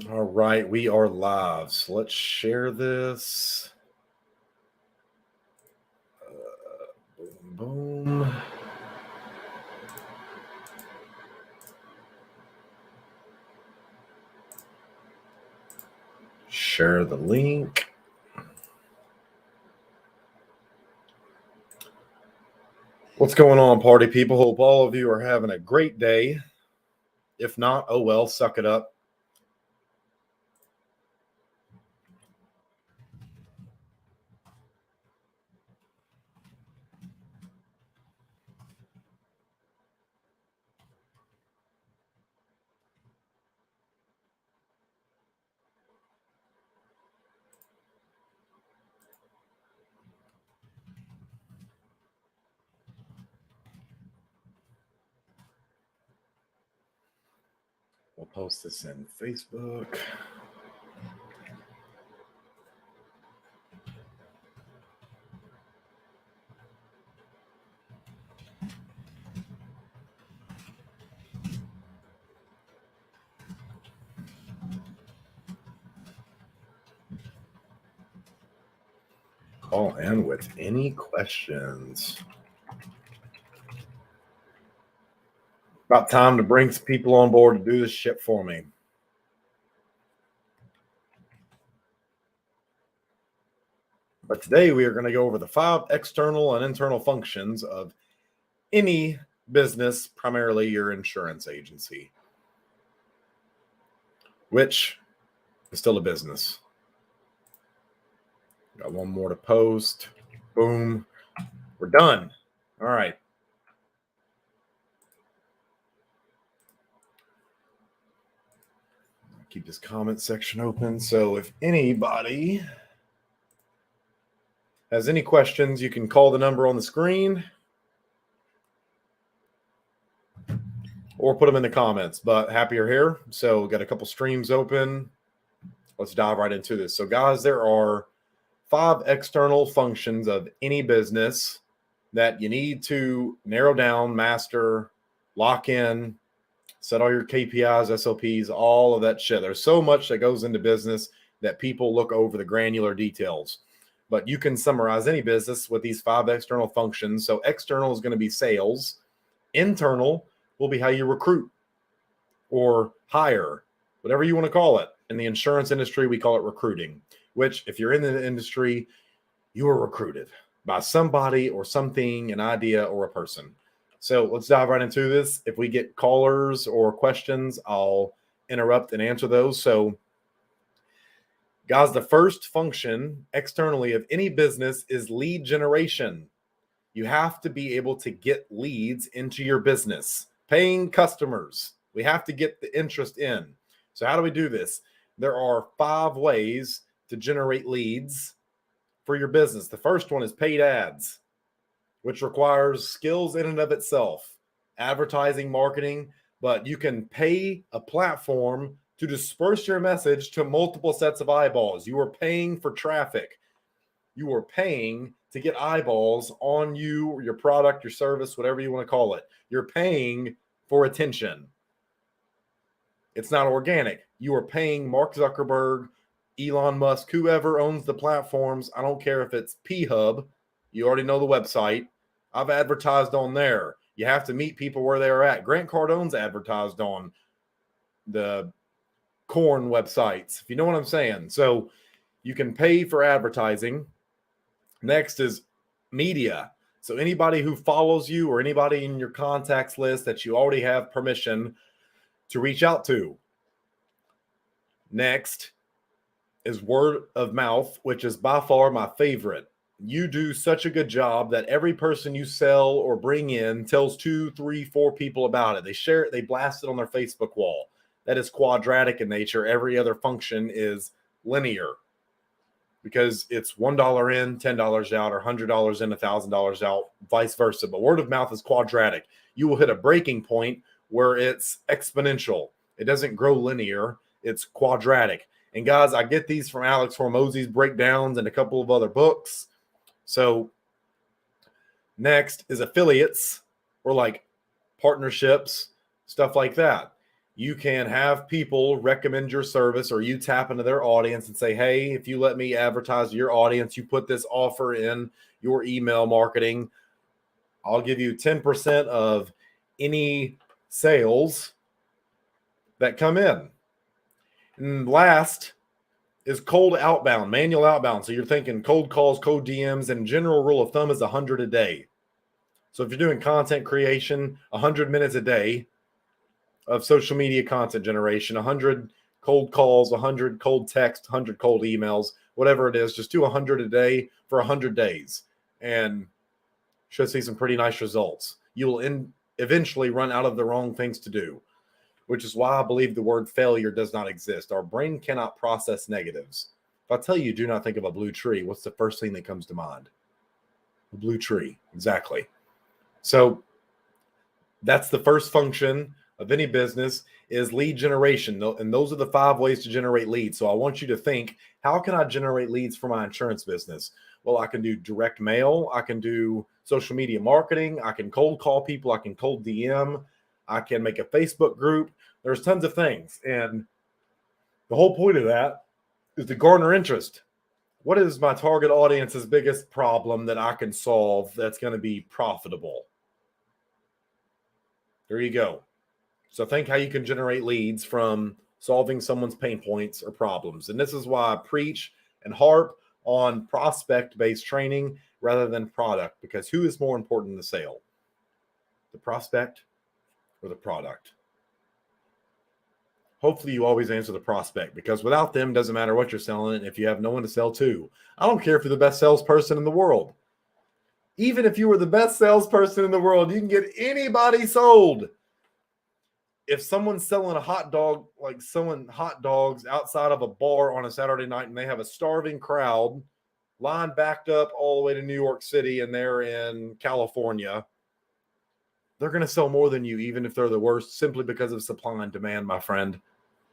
All right, we are live. So let's share this. Boom, boom. Share the link. What's going on, party people? Hope all of you are having a great day. If not, oh well, suck it up. We'll post this in Facebook. Call in with any questions. About time to bring some people on board to do this shit for me. But today we are going to go over the 5 external and internal functions of any business, primarily your insurance agency, which is still a business. Got one more to post. Boom. We're done. All right. Keep this comment section open. So if anybody has any questions, you can call the number on the screen or put them in the comments. But happy you're here. So we've got a couple streams open. Let's dive right into this. So guys, there are 5 external functions of any business that you need to narrow down, master, lock in, set all your KPIs, SOPs, all of that shit. There's so much that goes into business that people look over the granular details. But you can summarize any business with these 5 external functions. So external is going to be sales. Internal will be how you recruit or hire, whatever you want to call it. In the insurance industry, we call it recruiting, which if you're in the industry, you are recruited by somebody or something, an idea or a person. So let's dive right into this. If we get callers or questions, I'll interrupt and answer those. So guys, the first function externally of any business is lead generation. You have to be able to get leads into your business, paying customers. We have to get the interest in. So how do we do this? There are 5 ways to generate leads for your business. The first one is paid ads, which requires skills in and of itself, advertising, marketing, but you can pay a platform to disperse your message to multiple sets of eyeballs. You are paying for traffic. You are paying to get eyeballs on you, your product, your service, whatever you want to call it. You're paying for attention. It's not organic. You are paying Mark Zuckerberg, Elon Musk, whoever owns the platforms. I don't care if it's P-Hub. You already know the website. I've advertised on there. You have to meet people where they're at. Grant Cardone's advertised on the corn websites, if you know what I'm saying. So you can pay for advertising. Next is media. So anybody who follows you or anybody in your contacts list that you already have permission to reach out to. Next is word of mouth, which is by far my favorite. You do such a good job that every person you sell or bring in tells 2, 3, 4 people about it. They share it, they blast it on their Facebook wall. That is quadratic in nature. Every other function is linear because it's $1 in, $10 out, or $100 in, $1,000 out, vice versa. But word of mouth is quadratic. You will hit a breaking point where it's exponential. It doesn't grow linear. It's quadratic. And guys, I get these from Alex Hormozi's breakdowns and a couple of other books. So next is affiliates or like partnerships, stuff like that. You can have people recommend your service, or you tap into their audience and say, hey, if you let me advertise to your audience, you put this offer in your email marketing, I'll give you 10% of any sales that come in. And last is cold outbound, manual outbound. So you're thinking cold calls, cold DMs, and general rule of thumb is 100 a day. So if you're doing content creation, 100 minutes a day of social media content generation, 100 cold calls, 100 cold text, 100 cold emails, whatever it is, just do 100 a day for 100 days and should see some pretty nice results. You will eventually run out of the wrong things to do, which is why I believe the word failure does not exist. Our brain cannot process negatives. If I tell you, do not think of a blue tree, what's the first thing that comes to mind? A blue tree, exactly. So that's the first function of any business, is lead generation. And those are the 5 ways to generate leads. So I want you to think, how can I generate leads for my insurance business? Well, I can do direct mail. I can do social media marketing. I can cold call people. I can cold DM. I can make a Facebook group. There's tons of things. And the whole point of that is to garner interest. What is my target audience's biggest problem that I can solve that's going to be profitable? There you go. So think how you can generate leads from solving someone's pain points or problems. And this is why I preach and harp on prospect-based training rather than product, because who is more important in the sale? The prospect or the product? Hopefully you always answer the prospect, because without them, doesn't matter what you're selling if you have no one to sell to. I don't care if you're the best salesperson in the world. Even if you were the best salesperson in the world, you can get anybody sold. If someone's selling a hot dog, like selling hot dogs outside of a bar on a Saturday night, and they have a starving crowd, line backed up all the way to New York City, and they're in California, they're going to sell more than you, even if they're the worst, simply because of supply and demand, my friend.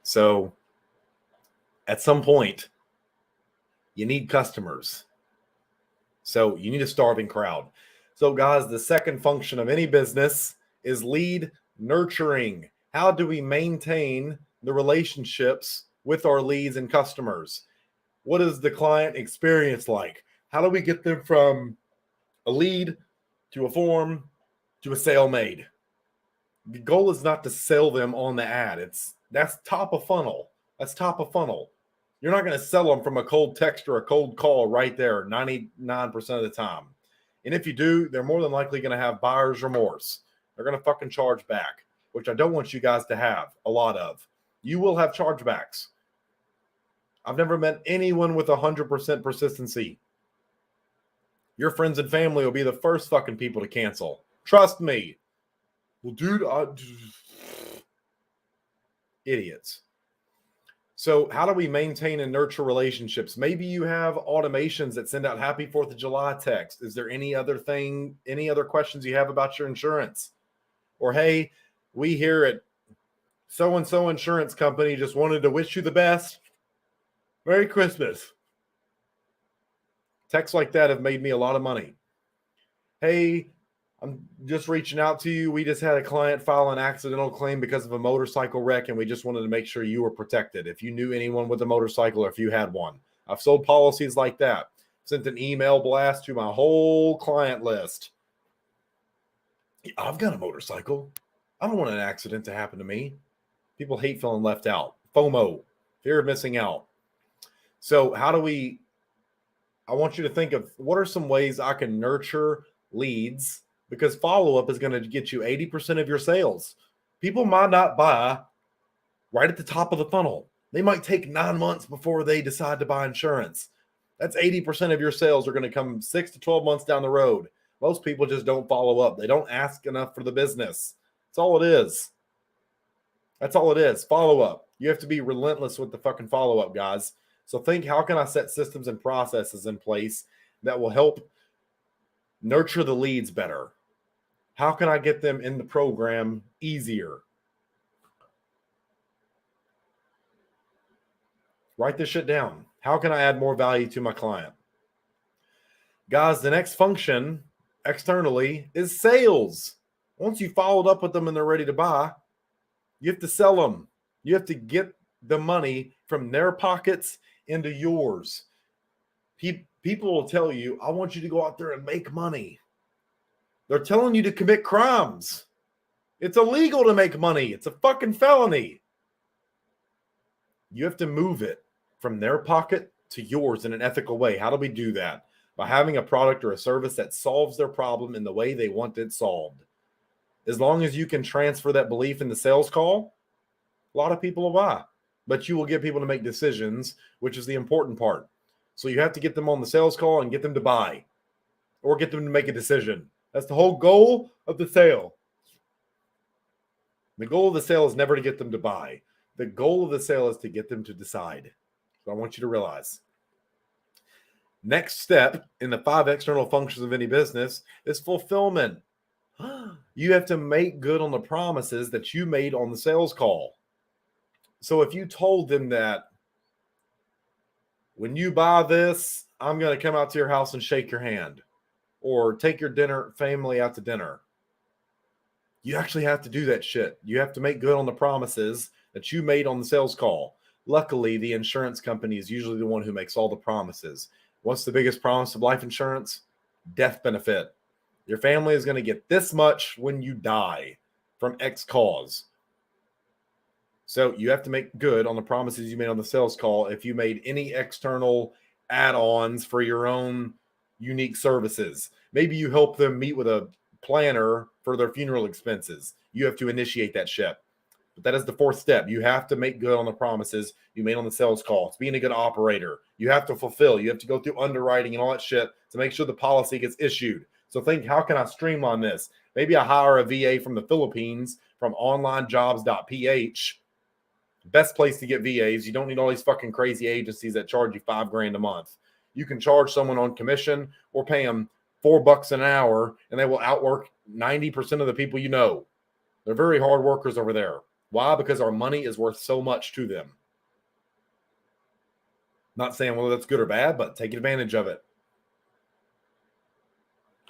So at some point, you need customers. So you need a starving crowd. So guys, the second function of any business is lead nurturing. How do we maintain the relationships with our leads and customers? What is the client experience like? How do we get them from a lead to a form to a sale made? The goal is not to sell them on the ad. That's top of funnel. That's top of funnel. You're not going to sell them from a cold text or a cold call right there 99% of the time. And if you do, they're more than likely going to have buyer's remorse. They're going to fucking charge back, which I don't want you guys to have a lot of. You will have chargebacks. I've never met anyone with 100% persistency. Your friends and family will be the first fucking people to cancel. Trust me. Well, dude, idiots. So how do we maintain and nurture relationships? Maybe you have automations that send out Happy 4th of July text. Is there any other questions you have about your insurance? Or, hey, we here at so-and-so insurance company just wanted to wish you the best. Merry Christmas. Texts like that have made me a lot of money. Hey, I'm just reaching out to you. We just had a client file an accidental claim because of a motorcycle wreck, and we just wanted to make sure you were protected. If you knew anyone with a motorcycle or if you had one. I've sold policies like that. Sent an email blast to my whole client list. I've got a motorcycle. I don't want an accident to happen to me. People hate feeling left out. FOMO, fear of missing out. So I want you to think of what are some ways I can nurture leads, because follow-up is going to get you 80% of your sales. People might not buy right at the top of the funnel. They might take 9 months before they decide to buy insurance. That's 80% of your sales are going to come 6 to 12 months down the road. Most people just don't follow up. They don't ask enough for the business. That's all it is. That's all it is. Follow up. You have to be relentless with the fucking follow-up, guys. So think, how can I set systems and processes in place that will help nurture the leads better? How can I get them in the program easier? Write this shit down. How can I add more value to my client? Guys, the next function externally is sales. Once you followed up with them and they're ready to buy, You have to sell them. You have to get the money from their pockets into yours. People will tell you, I want you to go out there and make money. They're telling you to commit crimes. It's illegal to make money. It's a fucking felony. You have to move it from their pocket to yours in an ethical way. How do we do that? By having a product or a service that solves their problem in the way they want it solved. As long as you can transfer that belief in the sales call, a lot of people will buy. But you will get people to make decisions, which is the important part. So you have to get them on the sales call and get them to buy or get them to make a decision. That's the whole goal of the sale. The goal of the sale is never to get them to buy. The goal of the sale is to get them to decide. So I want you to realize. Next step in the 5 external functions of any business is fulfillment. You have to make good on the promises that you made on the sales call. So if you told them that when you buy this, I'm going to come out to your house and shake your hand or take your family out to dinner. You actually have to do that shit. You have to make good on the promises that you made on the sales call. Luckily, the insurance company is usually the one who makes all the promises. What's the biggest promise of life insurance? Death benefit. Your family is going to get this much when you die from X cause. So you have to make good on the promises you made on the sales call if you made any external add-ons for your own unique services. Maybe you help them meet with a planner for their funeral expenses. You have to initiate that shit. But that is the 4th step. You have to make good on the promises you made on the sales call. It's being a good operator. You have to fulfill. You have to go through underwriting and all that shit to make sure the policy gets issued. So think, how can I streamline this? Maybe I hire a VA from the Philippines from onlinejobs.ph. Best place to get VAs. You don't need all these fucking crazy agencies that charge you $5,000 a month. You can charge someone on commission or pay them $4 an hour, and they will outwork 90% of the people you know. They're very hard workers over there. Why? Because our money is worth so much to them. Not saying whether that's good or bad, but take advantage of it.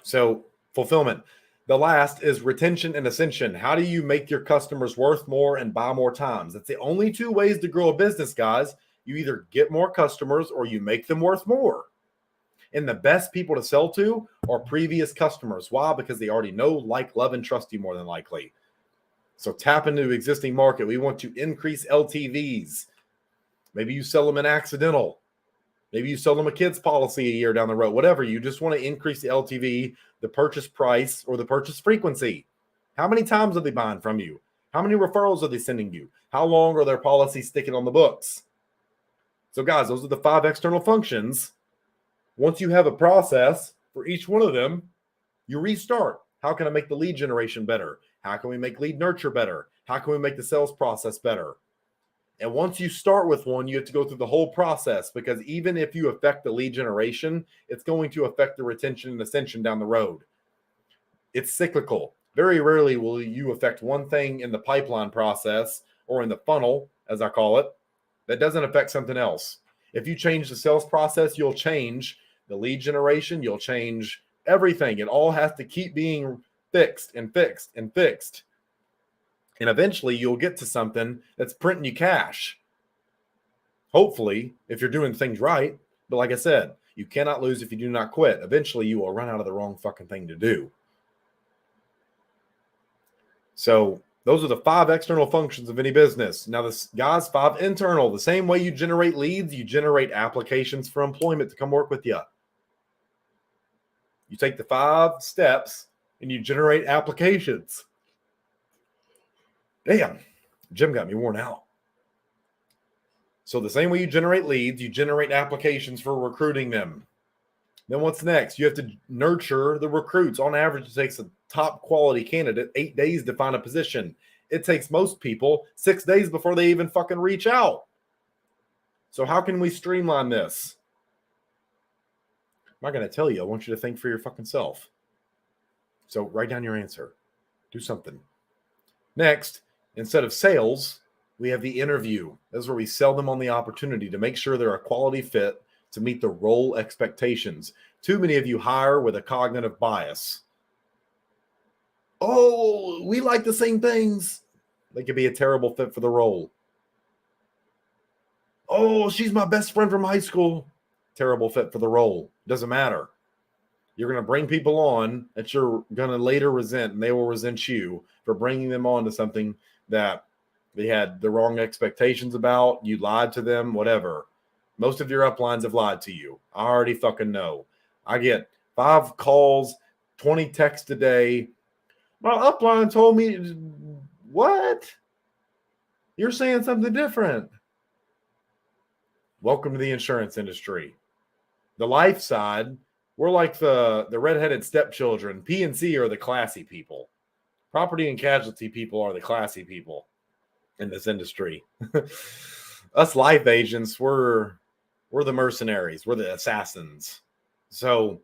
So fulfillment. The last is retention and ascension. How do you make your customers worth more and buy more times? That's the only 2 ways to grow a business, guys. You either get more customers or you make them worth more. And the best people to sell to are previous customers. Why? Because they already know, like, love, and trust you more than likely. So tap into existing market. We want to increase LTVs. Maybe you sell them an accidental. Maybe you sell them a kid's policy a year down the road, whatever. You just want to increase the LTV, the purchase price, or the purchase frequency. How many times are they buying from you? How many referrals are they sending you? How long are their policies sticking on the books? So guys, those are the 5 external functions. Once you have a process for each one of them, you restart. How can I make the lead generation better? How can we make lead nurture better? How can we make the sales process better? And once you start with one, you have to go through the whole process, because even if you affect the lead generation, it's going to affect the retention and ascension down the road. It's cyclical. Very rarely will you affect one thing in the pipeline process or in the funnel, as I call it, that doesn't affect something else. If you change the sales process, you'll change the lead generation, you'll change everything. It all has to keep being fixed and fixed and fixed. And eventually you'll get to something that's printing you cash. Hopefully, if you're doing things right. But like I said, you cannot lose if you do not quit. Eventually you will run out of the wrong fucking thing to do. So those are the 5 external functions of any business. Now, this, guys, 5 internal. The same way you generate leads, you generate applications for employment to come work with you. You take the 5 steps and you generate applications. Damn, Jim got me worn out. So the same way you generate leads, you generate applications for recruiting them. Then what's next? You have to nurture the recruits. On average, it takes a top quality candidate 8 days to find a position. It takes most people 6 days before they even fucking reach out. So how can we streamline this? I'm not going to tell you. I want you to think for your fucking self. So write down your answer. Do something. Next, instead of sales, we have the interview. This is where we sell them on the opportunity to make sure they're a quality fit to meet the role expectations. Too many of you hire with a cognitive bias. Oh, we like the same things. They could be a terrible fit for the role. Oh, she's my best friend from high school. Terrible fit for the role. Doesn't matter. You're going to bring people on that you're going to later resent, and they will resent you for bringing them on to something that they had the wrong expectations about. You lied to them, whatever. Most of your uplines have lied to you. I already fucking know. I get 5 calls, 20 texts a day. My upline told me, what? You're saying something different. Welcome to the insurance industry. The life side, we're like the redheaded stepchildren. P&C are the classy people. Property and casualty people are the classy people in this industry. Us life agents, we're the mercenaries. We're the assassins. So,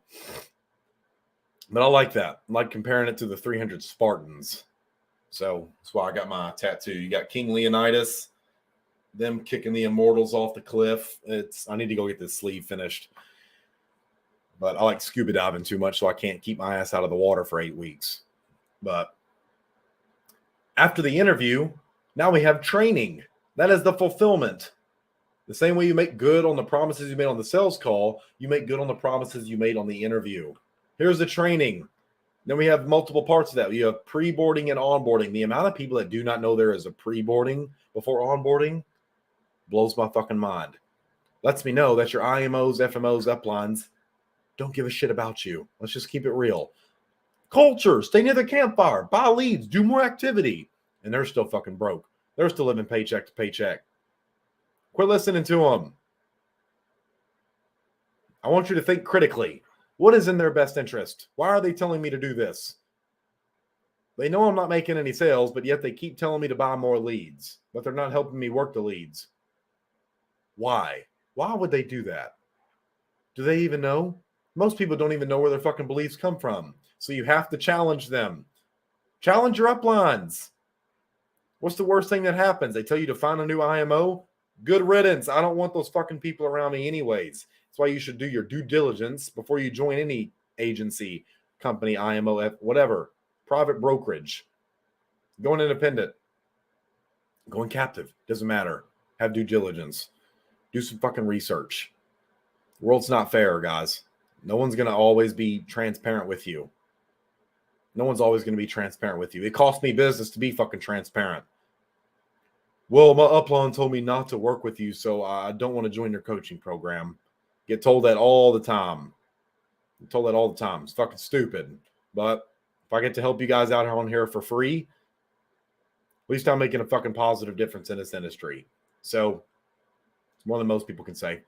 but I like that. I like comparing it to the 300 Spartans. So that's why I got my tattoo. You got King Leonidas, them kicking the immortals off the cliff. I need to go get this sleeve finished. But I like scuba diving too much, so I can't keep my ass out of the water for 8 weeks. But after the interview, now we have training. That is the fulfillment. The same way you make good on the promises you made on the sales call, you make good on the promises you made on the interview. Here's the training. Then we have multiple parts of that. You have pre-boarding and onboarding. The amount of people that do not know there is a pre-boarding before onboarding blows my fucking mind. Lets me know that your IMOs, FMOs, uplines don't give a shit about you. Let's just keep it real. Culture, stay near the campfire, buy leads, do more activity. And they're still fucking broke. They're still living paycheck to paycheck. Quit listening to them. I want you to think critically. What is in their best interest? Why are they telling me to do this? They know I'm not making any sales, but yet they keep telling me to buy more leads, but they're not helping me work the leads. Why? Why would they do that? Do they even know? Most people don't even know where their fucking beliefs come from. So you have to challenge them. Challenge your uplines. What's the worst thing that happens? They tell you to find a new IMO? Good riddance. I don't want those fucking people around me anyways. That's why you should do your due diligence before you join any agency, company, IMO, whatever, private brokerage. Going independent. Going captive. Doesn't matter. Have due diligence. Do some fucking research. The world's not fair, guys. No one's going to always be transparent with you. No one's always going to be transparent with you. It cost me business to be fucking transparent. Well, my upline told me not to work with you, so I don't want to join your coaching program. Get told that all the time. Get told that all the time. It's fucking stupid. But if I get to help you guys out on here for free, at least I'm making a fucking positive difference in this industry. So it's more than most people can say.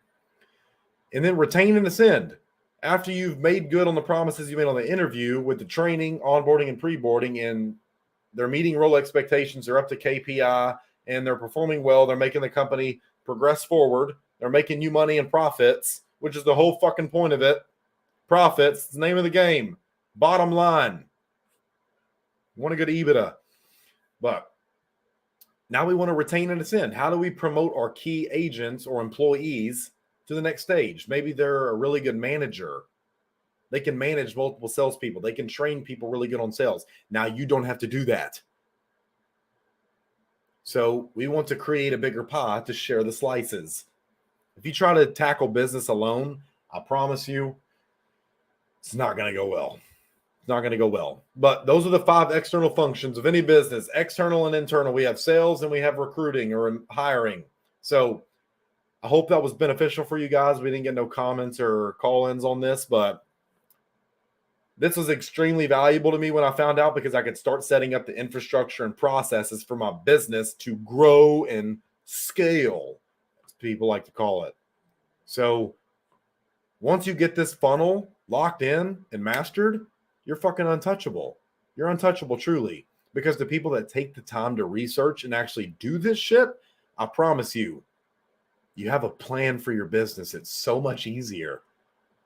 And then retain and ascend. After you've made good on the promises you made on the interview with the training, onboarding, and pre-boarding, and they're meeting role expectations, they're up to KPI, and they're performing well, they're making the company progress forward, they're making you money and profits, which is the whole fucking point of it. Profits, it's the name of the game. Bottom line. Want to go to EBITDA. But now we want to retain and ascend. How do we promote our key agents or employees to the next stage? Maybe they're a really good manager. They can manage multiple salespeople. They can train people really good on sales. Now you don't have to do that. So we want to create a bigger pie to share the slices. If you try to tackle business alone, I promise you, it's not going to go well. It's not going to go well. But those are the 5 external functions of any business, external and internal. We have sales and we have recruiting or hiring. So I hope that was beneficial for you guys. We didn't get no comments or call-ins on this, but this was extremely valuable to me when I found out, because I could start setting up the infrastructure and processes for my business to grow and scale, as people like to call it. So once you get this funnel locked in and mastered, you're fucking untouchable. You're untouchable, truly, because the people that take the time to research and actually do this shit, I promise you, you have a plan for your business. It's so much easier.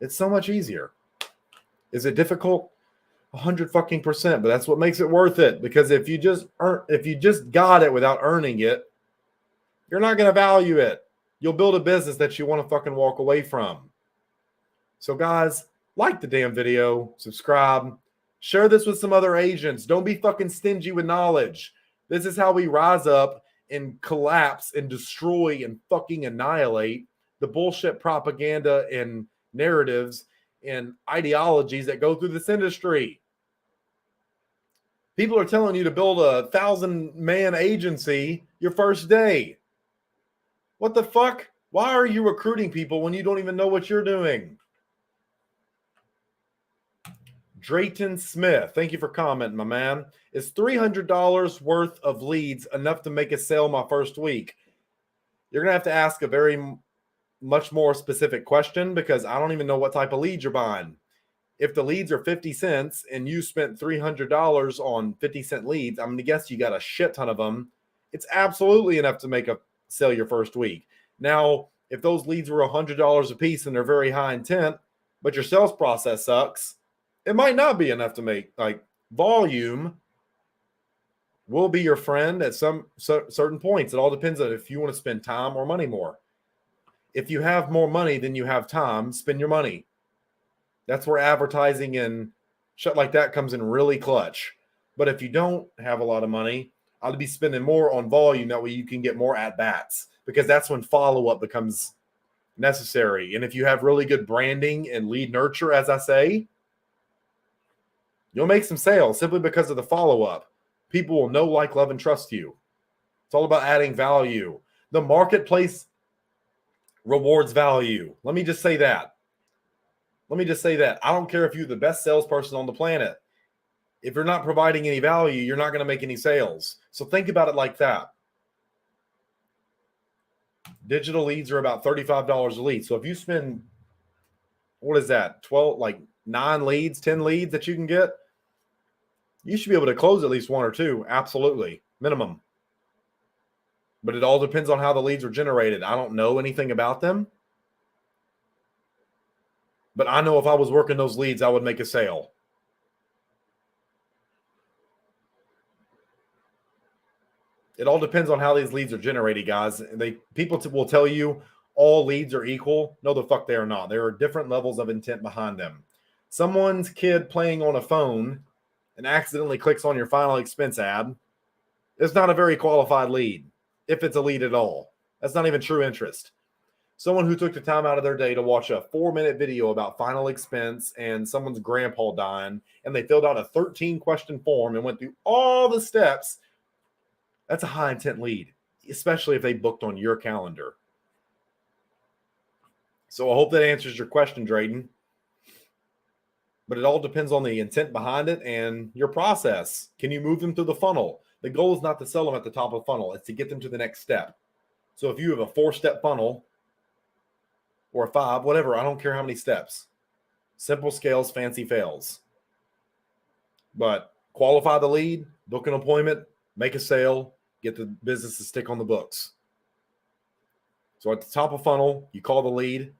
It's so much easier. Is it difficult? 100%, but that's what makes it worth it. Because if you just got it without earning it, you're not going to value it. You'll build a business that you want to fucking walk away from. So guys, like the damn video, subscribe, share this with some other agents. Don't be fucking stingy with knowledge. This is how we rise up and collapse and destroy and fucking annihilate the bullshit propaganda and narratives and ideologies that go through this industry. People are telling you to build a 1,000-man agency your first day. What the fuck? Why are you recruiting people when you don't even know what you're doing? Drayton Smith, thank you for commenting, my man. Is $300 worth of leads enough to make a sale my first week? You're going to have to ask a very much more specific question because I don't even know what type of leads you're buying. If the leads are 50 cents and you spent $300 on 50-cent leads, I'm going to guess you got a shit ton of them. It's absolutely enough to make a sale your first week. Now, if those leads were $100 a piece and they're very high intent, but your sales process sucks, it might not be enough to make. Like, volume will be your friend at some certain points. It all depends on if you want to spend time or money more. If you have more money than you have time, spend your money. That's where advertising and shit like that comes in really clutch. But if you don't have a lot of money, I'd be spending more on volume. That way you can get more at-bats, because that's when follow-up becomes necessary. And if you have really good branding and lead nurture, as I say, you'll make some sales simply because of the follow-up. People will know, like, love, and trust you. It's all about adding value. The marketplace rewards value. Let me just say that. I don't care if you're the best salesperson on the planet. If you're not providing any value, you're not going to make any sales. So think about it like that. Digital leads are about $35 a lead. So if you spend, what is that, 9 leads, 10 leads that you can get, you should be able to close at least 1 or 2. Absolutely. Minimum. But it all depends on how the leads are generated. I don't know anything about them. But I know if I was working those leads, I would make a sale. It all depends on how these leads are generated, guys. People will tell you all leads are equal. No, the fuck they are not. There are different levels of intent behind them. Someone's kid playing on a phone and accidentally clicks on your final expense ad is not a very qualified lead, if it's a lead at all. That's not even true interest. Someone who took the time out of their day to watch a 4-minute video about final expense and someone's grandpa dying, and they filled out a 13-question form and went through all the steps, that's a high intent lead, especially if they booked on your calendar. So I hope that answers your question, Drayton. But it all depends on the intent behind it and your process. Can you move them through the funnel? The goal is not to sell them at the top of the funnel. It's to get them to the next step. So if you have a 4-step funnel or a 5, whatever, I don't care how many steps. Simple scales, fancy fails. But qualify the lead, book an appointment, make a sale, get the business to stick on the books. So at the top of funnel, you call the lead.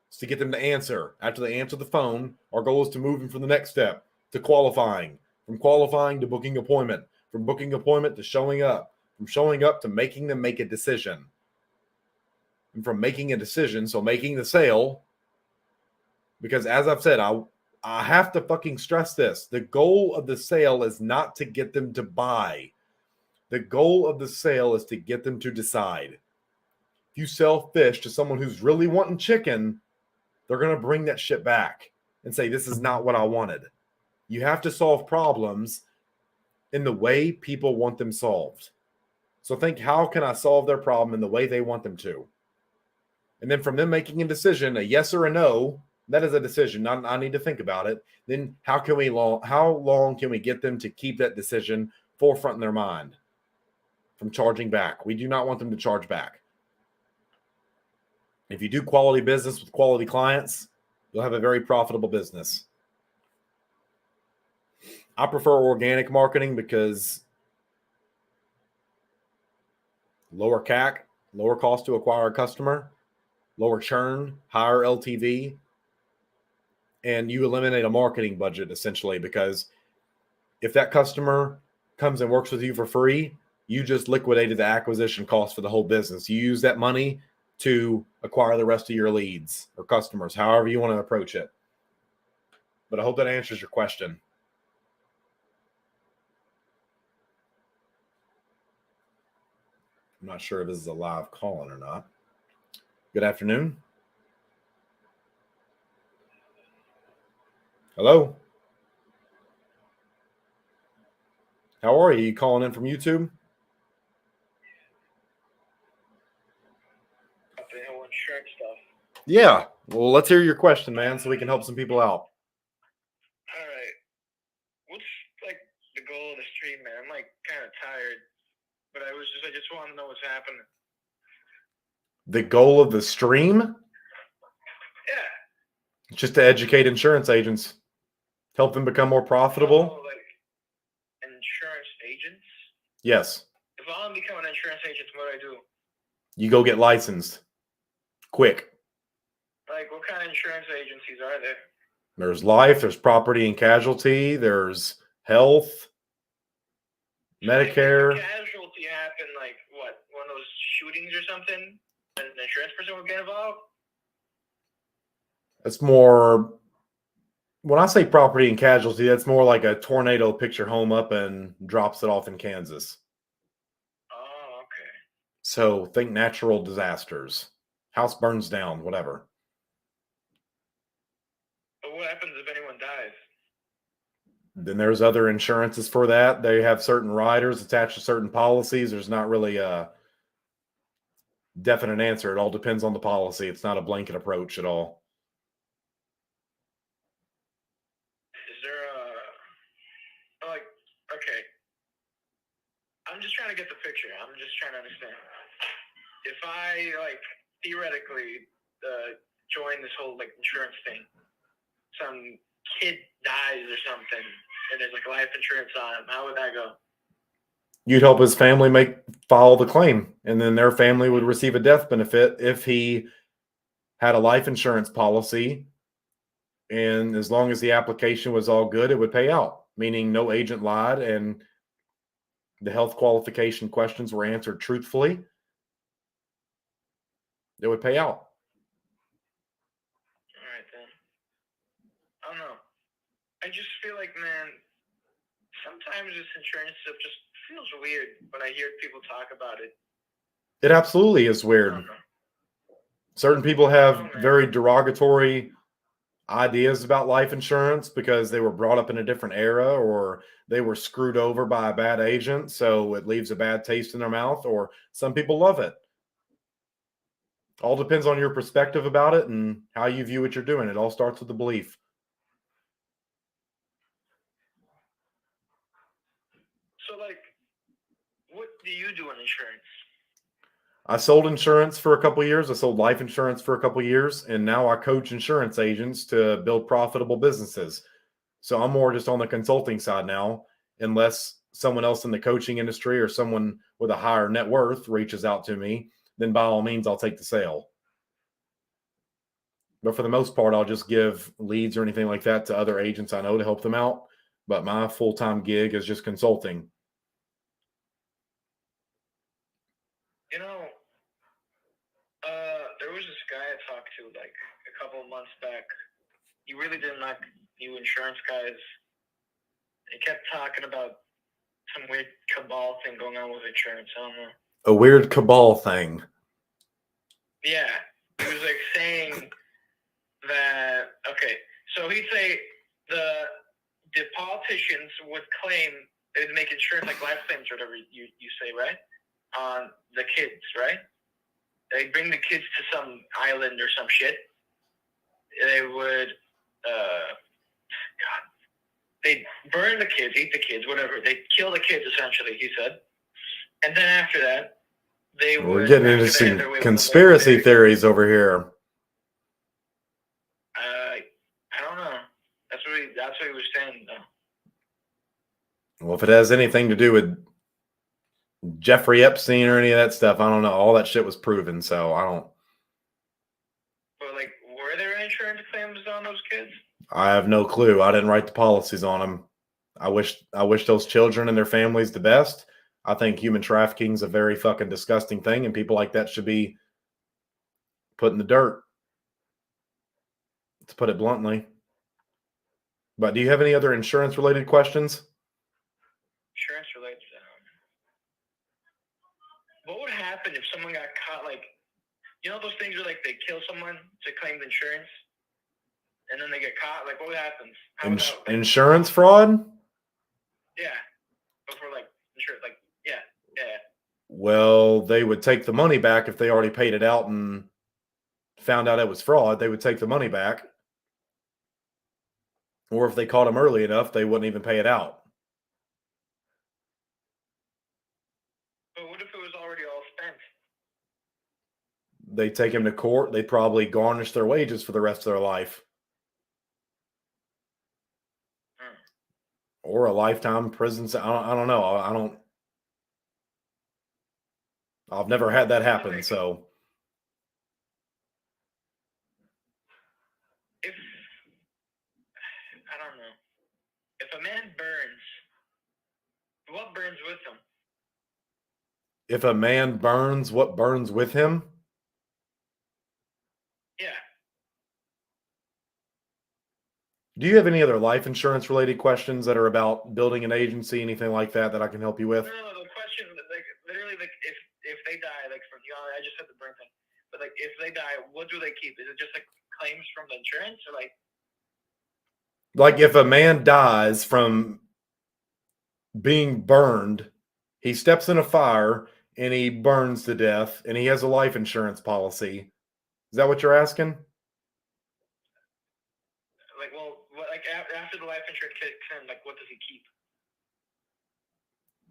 It's to get them to answer. After they answer the phone, our goal is to move them from the next step to qualifying. From qualifying to booking appointment. From booking appointment to showing up. From showing up to making them make a decision. And from making a decision, so making the sale, because as I've said, I have to fucking stress this. The goal of the sale is not to get them to buy. The goal of the sale is to get them to decide. If you sell fish to someone who's really wanting chicken, they're going to bring that shit back and say, this is not what I wanted. You have to solve problems in the way people want them solved. So think, how can I solve their problem in the way they want them to? And then from them making a decision, a yes or a no, that is a decision. I need to think about it. Then how long can we get them to keep that decision forefront in their mind from charging back? We do not want them to charge back. If you do quality business with quality clients, you'll have a very profitable business. I prefer organic marketing because lower CAC, lower cost to acquire a customer, lower churn, higher LTV, and you eliminate a marketing budget essentially, because if that customer comes and works with you for free, you just liquidated the acquisition cost for the whole business. You use that money to acquire the rest of your leads or customers, however you want to approach it. But I hope that answers your question. I'm not sure if this is a live call-in or not. Good afternoon. Hello. How are you? You calling in from YouTube? The whole insurance stuff. Yeah. Well, let's hear your question, man, so we can help some people out. All right. What's like the goal of the stream, man? I'm like kind of tired, but I just want to know what's happening. The goal of the stream? Yeah. Just to educate insurance agents, help them become more profitable. Oh, like insurance agents? Yes. If I want to become an insurance agent, what do I do? You go get licensed. Quick. Like, what kind of insurance agencies are there? There's life, there's property and casualty, there's health, Medicare. If the casualty happened, like, what, one of those shootings or something, and an insurance person would get involved? It's more, when I say property and casualty, that's more like a tornado picks your home up and drops it off in Kansas. Oh, okay. So think natural disasters. House burns down, whatever. But what happens if anyone dies? Then there's other insurances for that. They have certain riders attached to certain policies. There's not really a definite answer. It all depends on the policy. It's not a blanket approach at all. Is there like, okay. I'm just trying to get the picture. I'm just trying to understand. If I, like, theoretically join this whole, like, insurance thing, some kid dies or something, and there's, like, life insurance on him, how would that go? You'd help his family file the claim, and then their family would receive a death benefit if he had a life insurance policy. And as long as the application was all good, it would pay out, meaning no agent lied and the health qualification questions were answered truthfully. It would pay out. All right, then. I don't know. I just feel like, man, sometimes this insurance stuff just feels weird when I hear people talk about it. It absolutely is weird. Certain people have very derogatory ideas about life insurance because they were brought up in a different era or they were screwed over by a bad agent, so it leaves a bad taste in their mouth, or some people love it. All depends on your perspective about it and how you view what you're doing. It all starts with the belief. So, like, what do you do in insurance? I sold insurance for a couple of years. I sold life insurance for a couple of years, and now I coach insurance agents to build profitable businesses. So I'm more just on the consulting side now, unless someone else in the coaching industry or someone with a higher net worth reaches out to me, then by all means, I'll take the sale. But for the most part, I'll just give leads or anything like that to other agents I know to help them out. But my full-time gig is just consulting. You know, there was this guy I talked to like a couple of months back. He really didn't like new insurance guys. He kept talking about some weird cabal thing going on with insurance. I don't know. A weird cabal thing. Yeah. He was like saying that, okay, so he'd say the politicians would claim they'd make insurance like life claims or whatever you say, right? On the kids, right? They'd bring the kids to some island or some shit. They would, they'd burn the kids, eat the kids, whatever. They'd kill the kids, essentially, he said. And then after that, they would... We're getting into some conspiracy theories over here. I don't know. That's what he was saying, though. Well, if it has anything to do with Jeffrey Epstein or any of that stuff, I don't know. All that shit was proven, so I don't... But, like, were there insurance claims on those kids? I have no clue. I didn't write the policies on them. I wish those children and their families the best. I think human trafficking is a very fucking disgusting thing, and people like that should be put in the dirt, to put it bluntly. But do you have any other insurance-related questions? Insurance-related. what would happen if someone got caught? Like, you know those things where like they kill someone to claim the insurance, and then they get caught. Like, what happens? How would that, like, Insurance fraud? yeah, before like insurance, like yeah. Well, they would take the money back if they already paid it out and found out it was fraud. They would take the money back. Or if they caught him early enough, they wouldn't even pay it out. But what if it was already all spent? They take him to court. They probably garnish their wages for the rest of their life. Or a lifetime prison. I don't know. I've never had that happen. So if I don't know, if a man burns, what burns with him? if a man burns, what burns with him? Yeah. Do you have any other life insurance related questions that are about building an agency, anything like that I can help you with? No, the question, like, literally, like, if they die, like, from, you know, I just said the burn thing, but like, if they die, what do they keep? Is it just like claims from the insurance, or like if a man dies from being burned, he steps in a fire and he burns to death, and he has a life insurance policy. Is that what you're asking? like, well, like after the life insurance kicks in, like, what does he keep?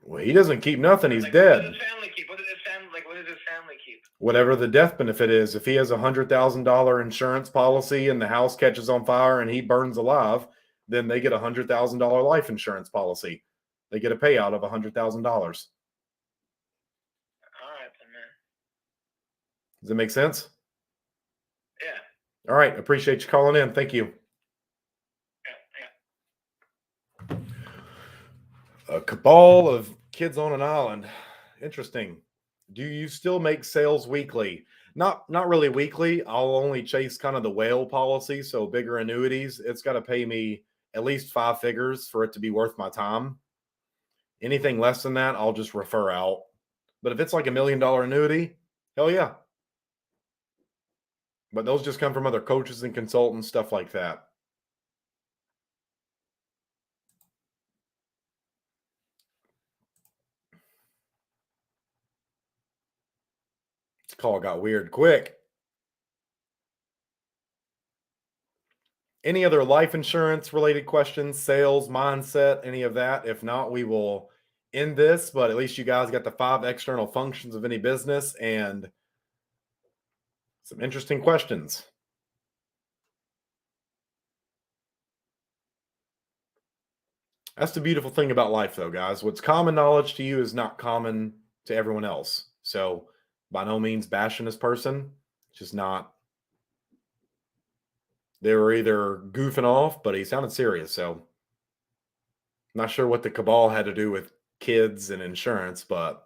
Well, he doesn't keep nothing. He's like, dead. What does his family keep? What does his family keep? Whatever the death benefit is. If he has $100,000 insurance policy and the house catches on fire and he burns alive, then they get $100,000 life insurance policy. They get a payout of $100,000. All right, then, man. Does that make sense? Yeah. All right. Appreciate you calling in. Thank you. Yeah. A cabal of kids on an island. Interesting. Do you still make sales weekly? Not really weekly. I'll only chase kind of the whale policy, so bigger annuities. It's got to pay me at least 5 figures for it to be worth my time. Anything less than that, I'll just refer out. But if it's like $1 million annuity, hell yeah. But those just come from other coaches and consultants, stuff like that. This call got weird quick. Any other life insurance related questions, sales, mindset, any of that? If not, we will end this, but at least you guys got the 5 external functions of any business and some interesting questions. That's the beautiful thing about life, though, guys. What's common knowledge to you is not common to everyone else. So, by no means bashing this person. It's just not. They were either goofing off, but he sounded serious. So, I'm not sure what the cabal had to do with kids and insurance, but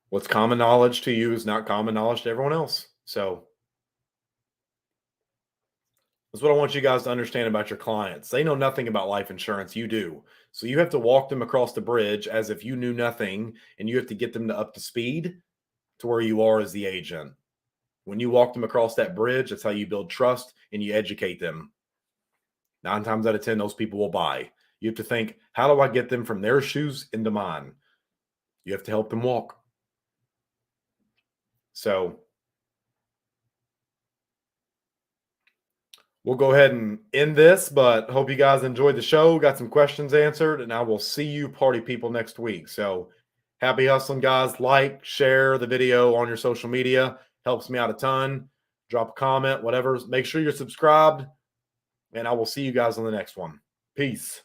what's common knowledge to you is not common knowledge to everyone else. So, that's what I want you guys to understand about your clients. They know nothing about life insurance. You do. So you have to walk them across the bridge as if you knew nothing, and you have to get them up to speed to where you are as the agent. When you walk them across that bridge, that's how you build trust and you educate them. 9 times out of 10, those people will buy. You have to think, how do I get them from their shoes into mine? You have to help them walk. So we'll go ahead and end this, but hope you guys enjoyed the show, got some questions answered, and I will see you party people next week. So happy hustling, guys. Like, share the video on your social media. Helps me out a ton. Drop a comment, whatever. Make sure you're subscribed, and I will see you guys on the next one. Peace.